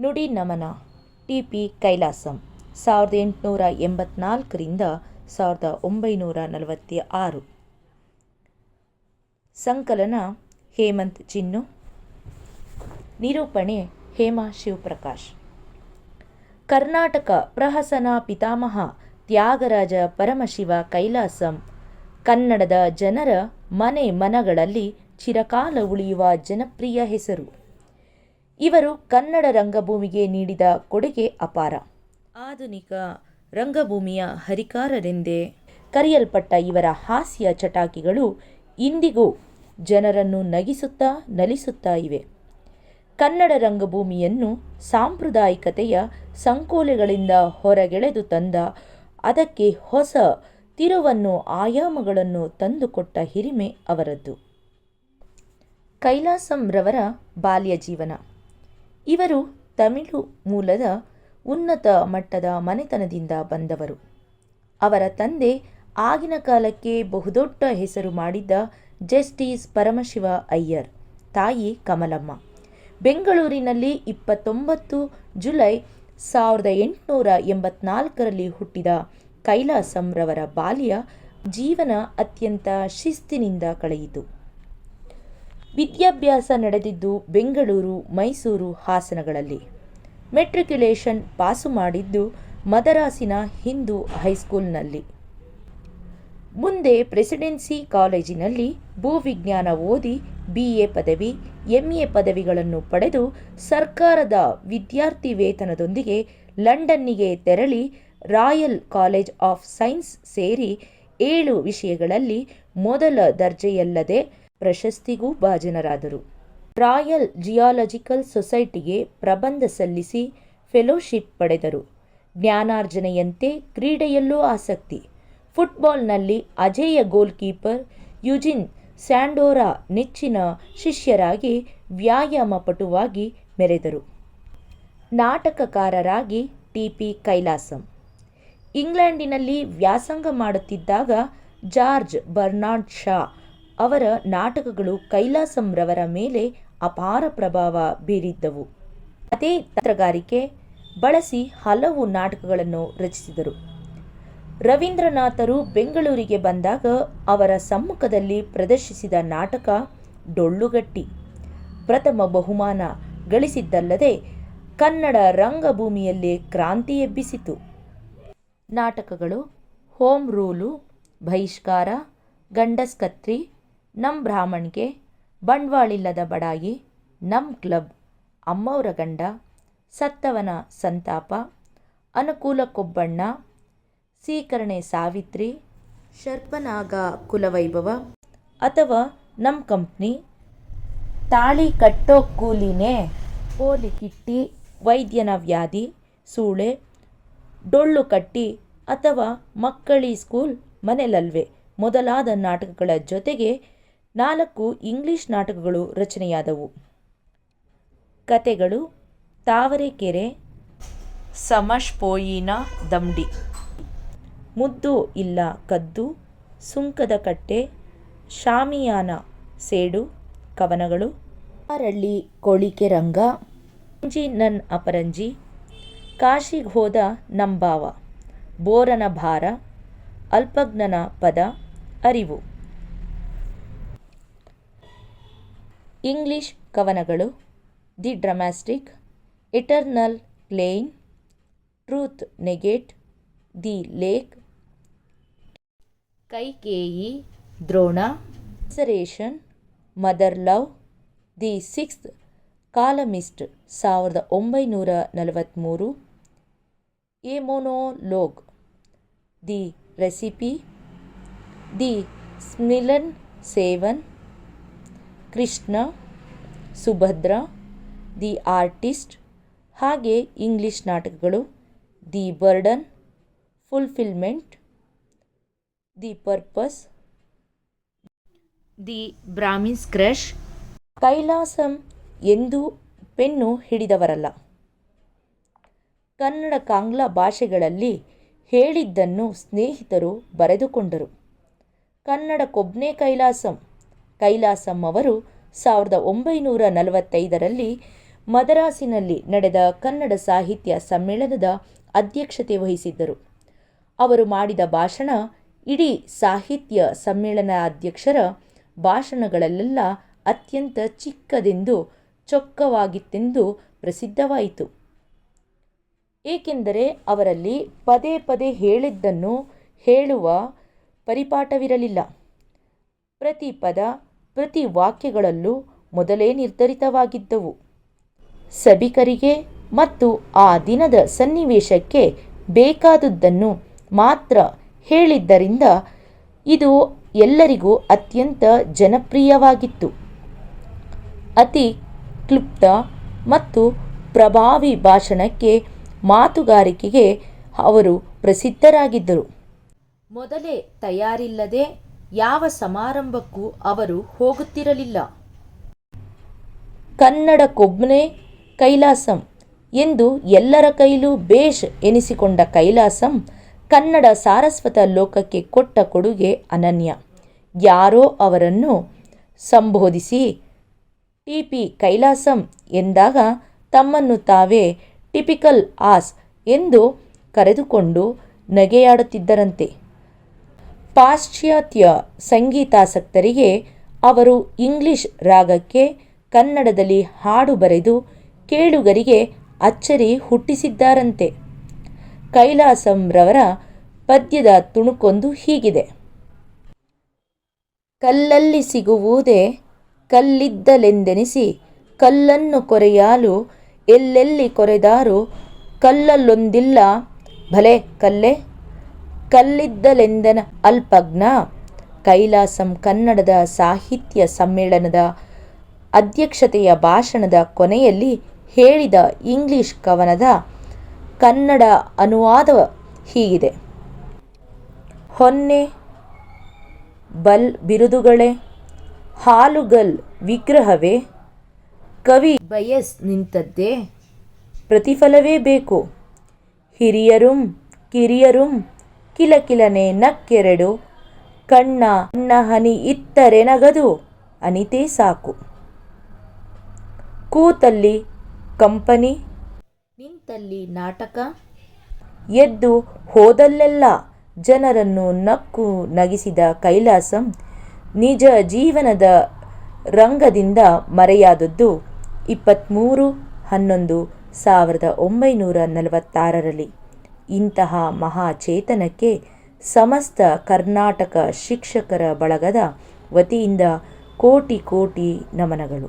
ನುಡಿ ನಮನ ಟಿ.ಪಿ. ಕೈಲಾಸಂ 1884 1946. ಸಂಕಲನ ಹೇಮಂತ್ ಚಿನ್ನು. ನಿರೂಪಣೆ ಹೇಮಾ ಶಿವಪ್ರಕಾಶ್. ಕರ್ನಾಟಕ ಪ್ರಹಸನ ಪಿತಾಮಹ ತ್ಯಾಗರಾಜ ಪರಮಶಿವ ಕೈಲಾಸಂ ಕನ್ನಡದ ಜನರ ಮನೆ ಮನಗಳಲ್ಲಿ ಚಿರಕಾಲ ಉಳಿಯುವ ಜನಪ್ರಿಯ ಹೆಸರು. ಇವರು ಕನ್ನಡ ರಂಗಭೂಮಿಗೆ ನೀಡಿದ ಕೊಡುಗೆ ಅಪಾರ. ಆಧುನಿಕ ರಂಗಭೂಮಿಯ ಹರಿಕಾರರೆಂದೇ ಕರೆಯಲ್ಪಟ್ಟ ಇವರ ಹಾಸ್ಯ ಚಟಾಕಿಗಳು ಇಂದಿಗೂ ಜನರನ್ನು ನಗಿಸುತ್ತಾ ನಲಿಸುತ್ತಾ ಇವೆ. ಕನ್ನಡ ರಂಗಭೂಮಿಯನ್ನು ಸಾಂಪ್ರದಾಯಿಕತೆಯ ಸಂಕೋಲೆಗಳಿಂದ ಹೊರಗೆಳೆದು ತಂದ, ಅದಕ್ಕೆ ಹೊಸ ತಿರುವನ್ನು ಆಯಾಮಗಳನ್ನು ತಂದುಕೊಟ್ಟ ಹಿರಿಮೆ ಅವರದ್ದು. ಕೈಲಾಸಂ ರವರ ಬಾಲ್ಯ ಜೀವನ. ಇವರು ತಮಿಳು ಮೂಲದ ಉನ್ನತ ಮಟ್ಟದ ಮನೆತನದಿಂದ ಬಂದವರು. ಅವರ ತಂದೆ ಆಗಿನ ಕಾಲಕ್ಕೆ ಬಹುದೊಡ್ಡ ಹೆಸರು ಮಾಡಿದ್ದ ಜಸ್ಟಿಸ್ ಪರಮಶಿವ ಅಯ್ಯರ್, ತಾಯಿ ಕಮಲಮ್ಮ. ಬೆಂಗಳೂರಿನಲ್ಲಿ 29 ಜುಲೈ 1884 ಹುಟ್ಟಿದ ಕೈಲಾಸಂ ರವರ ಬಾಲ್ಯ ಜೀವನ ಅತ್ಯಂತ ಶಿಸ್ತಿನಿಂದ ಕಳೆಯಿತು. ವಿದ್ಯಾಭ್ಯಾಸ ನಡೆದಿದ್ದು ಬೆಂಗಳೂರು, ಮೈಸೂರು, ಹಾಸನಗಳಲ್ಲಿ. ಮೆಟ್ರಿಕ್ಯುಲೇಷನ್ ಪಾಸು ಮಾಡಿದ್ದು ಮದರಾಸಿನ ಹಿಂದೂ ಹೈಸ್ಕೂಲ್ನಲ್ಲಿ. ಮುಂದೆ ಪ್ರೆಸಿಡೆನ್ಸಿ ಕಾಲೇಜಿನಲ್ಲಿ ಭೂವಿಜ್ಞಾನ ಓದಿ BA ಪದವಿ, MA ಪದವಿಗಳನ್ನು ಪಡೆದು ಸರ್ಕಾರದ ವಿದ್ಯಾರ್ಥಿ ವೇತನದೊಂದಿಗೆ ಲಂಡನ್ನಿಗೆ ತೆರಳಿ ರಾಯಲ್ ಕಾಲೇಜ್ ಆಫ್ ಸೈನ್ಸ್ ಸೇರಿ 7 ವಿಷಯಗಳಲ್ಲಿ ಮೊದಲ ದರ್ಜೆಯಲ್ಲದೆ ಪ್ರಶಸ್ತಿಗೂ ಭಾಜನರಾದರು. ರಾಯಲ್ ಜಿಯಾಲಜಿಕಲ್ ಸೊಸೈಟಿಗೆ ಪ್ರಬಂಧ ಸಲ್ಲಿಸಿ ಫೆಲೋಶಿಪ್ ಪಡೆದರು. ಜ್ಞಾನಾರ್ಜನೆಯಂತೆ ಕ್ರೀಡೆಯಲ್ಲೂ ಆಸಕ್ತಿ. ಫುಟ್ಬಾಲ್ನಲ್ಲಿ ಅಜೇಯ ಗೋಲ್ ಕೀಪರ್ ಯುಜಿನ್ ಸ್ಯಾಂಡೋರ ನೆಚ್ಚಿನ ಶಿಷ್ಯರಾಗಿ ವ್ಯಾಯಾಮ ಪಟುವಾಗಿ ಮೆರೆದರು. ನಾಟಕಕಾರರಾಗಿ ಟಿ.ಪಿ. ಕೈಲಾಸಂ. ಇಂಗ್ಲೆಂಡಿನಲ್ಲಿ ವ್ಯಾಸಂಗ ಮಾಡುತ್ತಿದ್ದಾಗ ಜಾರ್ಜ್ ಬರ್ನಾರ್ಡ್ ಶಾ ಅವರ ನಾಟಕಗಳು ಕೈಲಾಸಂ ರವರ ಮೇಲೆ ಅಪಾರ ಪ್ರಭಾವ ಬೀರಿದ್ದವು. ಅದೇ ತಂತ್ರಗಾರಿಕೆ ಬಳಸಿ ಹಲವು ನಾಟಕಗಳನ್ನು ರಚಿಸಿದರು. ರವೀಂದ್ರನಾಥರು ಬೆಂಗಳೂರಿಗೆ ಬಂದಾಗ ಅವರ ಸಮ್ಮುಖದಲ್ಲಿ ಪ್ರದರ್ಶಿಸಿದ ನಾಟಕ ಡೊಳ್ಳುಗಟ್ಟಿ ಪ್ರಥಮ ಬಹುಮಾನ ಗಳಿಸಿದ್ದಲ್ಲದೆ ಕನ್ನಡ ರಂಗಭೂಮಿಯಲ್ಲೇ ಕ್ರಾಂತಿ ಎಬ್ಬಿಸಿತು. ನಾಟಕಗಳು ಹೋಮ್ ರೂಲು, ಬಹಿಷ್ಕಾರ, ಗಂಡಸ್ಕತ್ರಿ, ನಮ್ ಬ್ರಾಹ್ಮಣ್ಗೆ, ಬಂಡ್ವಾಳಿಲ್ಲದ ಬಡಾಯಿ, ನಮ್ ಕ್ಲಬ್, ಅಮ್ಮವ್ರ ಗಂಡ, ಸತ್ತವನ ಸಂತಾಪ, ಅನುಕೂಲಕ್ಕೊಬ್ಬಣ್ಣ, ಸೀಕರಣೆ ಸಾವಿತ್ರಿ, ಶರ್ಪನಾಗ ಕುಲವೈಭವ ಅಥವಾ ನಮ್ ಕಂಪ್ನಿ, ತಾಳಿ ಕಟ್ಟೋ ಕೂಲಿನೇ, ಪೋಲಿ ಕಿಟ್ಟಿ, ವೈದ್ಯನ ವ್ಯಾಧಿ, ಸೂಳೆ, ಡೊಳ್ಳು ಕಟ್ಟಿ ಅಥವಾ ಮಕ್ಕಳಿ ಸ್ಕೂಲ್ ಮನೆಲಲ್ವೇ ಮೊದಲಾದ ನಾಟಕಗಳ ಜೊತೆಗೆ 4 ಇಂಗ್ಲಿಷ್ ನಾಟಕಗಳು ರಚನೆಯಾದವು. ಕತೆಗಳು ತಾವರೆಕೆರೆ, ಸಮಶ್ಪೋಯಿನ ದಂಡಿ, ಮುದ್ದು ಇಲ್ಲ ಕದ್ದು, ಸುಂಕದ ಕಟ್ಟೆ, ಶಾಮಿಯಾನ ಸೇಡು, ಕವನಗಳು ಆರಳ್ಳಿ ಕೊಳಿಕೆ ರಂಗ, ಅಂಜಿ ನನ್ ಅಪರಂಜಿ, ಕಾಶಿಗ್ಹೋದ ನಂಬಾವ, ಬೋರನ ಭಾರ, ಅಲ್ಪಜ್ಞನ ಪದ, ಅರಿವು. ಇಂಗ್ಲಿಷ್ ಕವನಗಳು ದಿ ಡ್ರಮಾಸ್ಟಿಕ್, ಎಟರ್ನಲ್ ಕ್ಲೇನ್, truth negate, the lake, Kaikeyi, Drona, ಸರೇಷನ್, mother love, the sixth columnist 1943, a monologue, the recipe, the ಸ್ಮಿಲನ್ seven, Krishna, Subhadra, the artist. ಹಾಗೆ ಇಂಗ್ಲಿಷ್ ನಾಟಕಗಳು the burden, fulfilment, the purpose, the Brahmin's curse. Kailasam ಎಂದೂ ಪೆನ್ನು ಹಿಡಿದವರಲ್ಲ. ಕನ್ನಡ ಕಾಂಗ್ಲ ಭಾಷೆಗಳಲ್ಲಿ ಹೇಳಿದ್ದನ್ನು ಸ್ನೇಹಿತರು ಬರೆದುಕೊಂಡರು. ಕನ್ನಡಕ್ಕೊಬ್ಬನೇ ಕೈಲಾಸಂ. ಕೈಲಾಸಂ ಅವರು 1945ರಲ್ಲಿ ಮದರಾಸಿನಲ್ಲಿ ನಡೆದ ಕನ್ನಡ ಸಾಹಿತ್ಯ ಸಮ್ಮೇಳನದ ಅಧ್ಯಕ್ಷತೆ ವಹಿಸಿದ್ದರು. ಅವರು ಮಾಡಿದ ಭಾಷಣ ಇಡೀ ಸಾಹಿತ್ಯ ಸಮ್ಮೇಳನಾಧ್ಯಕ್ಷರ ಭಾಷಣಗಳಲ್ಲೆಲ್ಲ ಅತ್ಯಂತ ಚಿಕ್ಕದೆಂದು ಚೊಕ್ಕವಾಗಿತ್ತೆಂದು ಪ್ರಸಿದ್ಧವಾಯಿತು. ಏಕೆಂದರೆ ಅವರಲ್ಲಿ ಪದೇ ಪದೇ ಹೇಳಿದ್ದನ್ನು ಹೇಳುವ ಪರಿಪಾಠವಿರಲಿಲ್ಲ. ಪ್ರತಿ ಪದ ಪ್ರತಿ ವಾಕ್ಯಗಳಲ್ಲೂ ಮೊದಲೇ ನಿರ್ಧರಿತವಾಗಿದ್ದವು. ಸಭಿಕರಿಗೆ ಮತ್ತು ಆ ದಿನದ ಸನ್ನಿವೇಶಕ್ಕೆ ಬೇಕಾದುದನ್ನು ಮಾತ್ರ ಹೇಳಿದ್ದರಿಂದ ಇದು ಎಲ್ಲರಿಗೂ ಅತ್ಯಂತ ಜನಪ್ರಿಯವಾಗಿತ್ತು. ಅತಿ ಕ್ಲುಪ್ತ ಮತ್ತು ಪ್ರಭಾವಿ ಭಾಷಣಕ್ಕೆ, ಮಾತುಗಾರಿಕೆಗೆ ಅವರು ಪ್ರಸಿದ್ಧರಾಗಿದ್ದರು. ಮೊದಲೇ ತಯಾರಿಲ್ಲದೆ ಯಾವ ಸಮಾರಂಭಕ್ಕೂ ಅವರು ಹೋಗುತ್ತಿರಲಿಲ್ಲ. ಕನ್ನಡಕ್ಕೊಬ್ಬನೇ ಕೈಲಾಸಂ ಎಂದು ಎಲ್ಲರ ಕೈಲೂ ಬೇಷ್ ಎನಿಸಿಕೊಂಡ ಕೈಲಾಸಂ ಕನ್ನಡ ಸಾರಸ್ವತ ಲೋಕಕ್ಕೆ ಕೊಟ್ಟ ಕೊಡುಗೆ ಅನನ್ಯ. ಯಾರೋ ಅವರನ್ನು ಸಂಬೋಧಿಸಿ ಟಿ.ಪಿ. ಕೈಲಾಸಂ ಎಂದಾಗ ತಮ್ಮನ್ನು ತಾವೇ ಟಿಪಿಕಲ್ ಆಸ್ ಎಂದು ಕರೆದುಕೊಂಡು ನಗೆಯಾಡುತ್ತಿದ್ದರಂತೆ. ಪಾಶ್ಚಾತ್ಯ ಸಂಗೀತಾಸಕ್ತರಿಗೆ ಅವರು ಇಂಗ್ಲಿಷ್ ರಾಗಕ್ಕೆ ಕನ್ನಡದಲ್ಲಿ ಹಾಡು ಬರೆದು ಕೇಳುಗರಿಗೆ ಅಚ್ಚರಿ ಹುಟ್ಟಿಸಿದ್ದಾರಂತೆ. ಕೈಲಾಸಂರವರ ಪದ್ಯದ ತುಣುಕೊಂದು ಹೀಗಿದೆ. ಕಲ್ಲಲ್ಲಿ ಸಿಗುವುದೇ ಕಲ್ಲಿದ್ದಲೆಂದೆನಿಸಿ ಕಲ್ಲನ್ನು ಕೊರೆಯಲು ಎಲ್ಲೆಲ್ಲಿ ಕೊರೆದಾರು ಕಲ್ಲಲ್ಲೊಂದಿಲ್ಲ ಭಲೆ ಕಲ್ಲೆ ಕಲ್ಲಿದ್ದಲೆಂದನ ಅಲ್ಪಜ್ಞ. ಕೈಲಾಸಂ ಕನ್ನಡದ ಸಾಹಿತ್ಯ ಸಮ್ಮೇಳನದ ಅಧ್ಯಕ್ಷತೆಯ ಭಾಷಣದ ಕೊನೆಯಲ್ಲಿ ಹೇಳಿದ ಇಂಗ್ಲಿಷ್ ಕವನದ ಕನ್ನಡ ಅನುವಾದ ಹೀಗಿದೆ. ಹೊನ್ನೆ ಬಲ್ ಬಿರುದುಗಳೇ ಹಾಲುಗಲ್ ವಿಗ್ರಹವೇ ಕವಿ ಬಯಸ್ ನಿಂತದ್ದೇ ಪ್ರತಿಫಲವೇ ಬೇಕು. ಹಿರಿಯರುಂ ಕಿರಿಯರುಂ ಕಿಲಕಿಲನೆ ನಕ್ಕೆರಡು ಕಣ್ಣ ಹನಿ ಇತ್ತರೆನಗದು ಅನಿತೇ ಸಾಕು. ಕೂತಲ್ಲಿ ಕಂಪನಿ ನಿಂತಲ್ಲಿ ನಾಟಕ ಎದ್ದು ಹೋದಲ್ಲೆಲ್ಲ ಜನರನ್ನು ನಕ್ಕು ನಗಿಸಿದ ಕೈಲಾಸಂ ನಿಜ ಜೀವನದ ರಂಗದಿಂದ ಮರೆಯಾದದ್ದು 23/11/1946ರಲ್ಲಿ. ಇಂತಹ ಮಹಾಚೇತನಕ್ಕೆ ಸಮಸ್ತ ಕರ್ನಾಟಕ ಶಿಕ್ಷಕರ ಬಳಗದ ವತಿಯಿಂದ ಕೋಟಿ ಕೋಟಿ ನಮನಗಳು.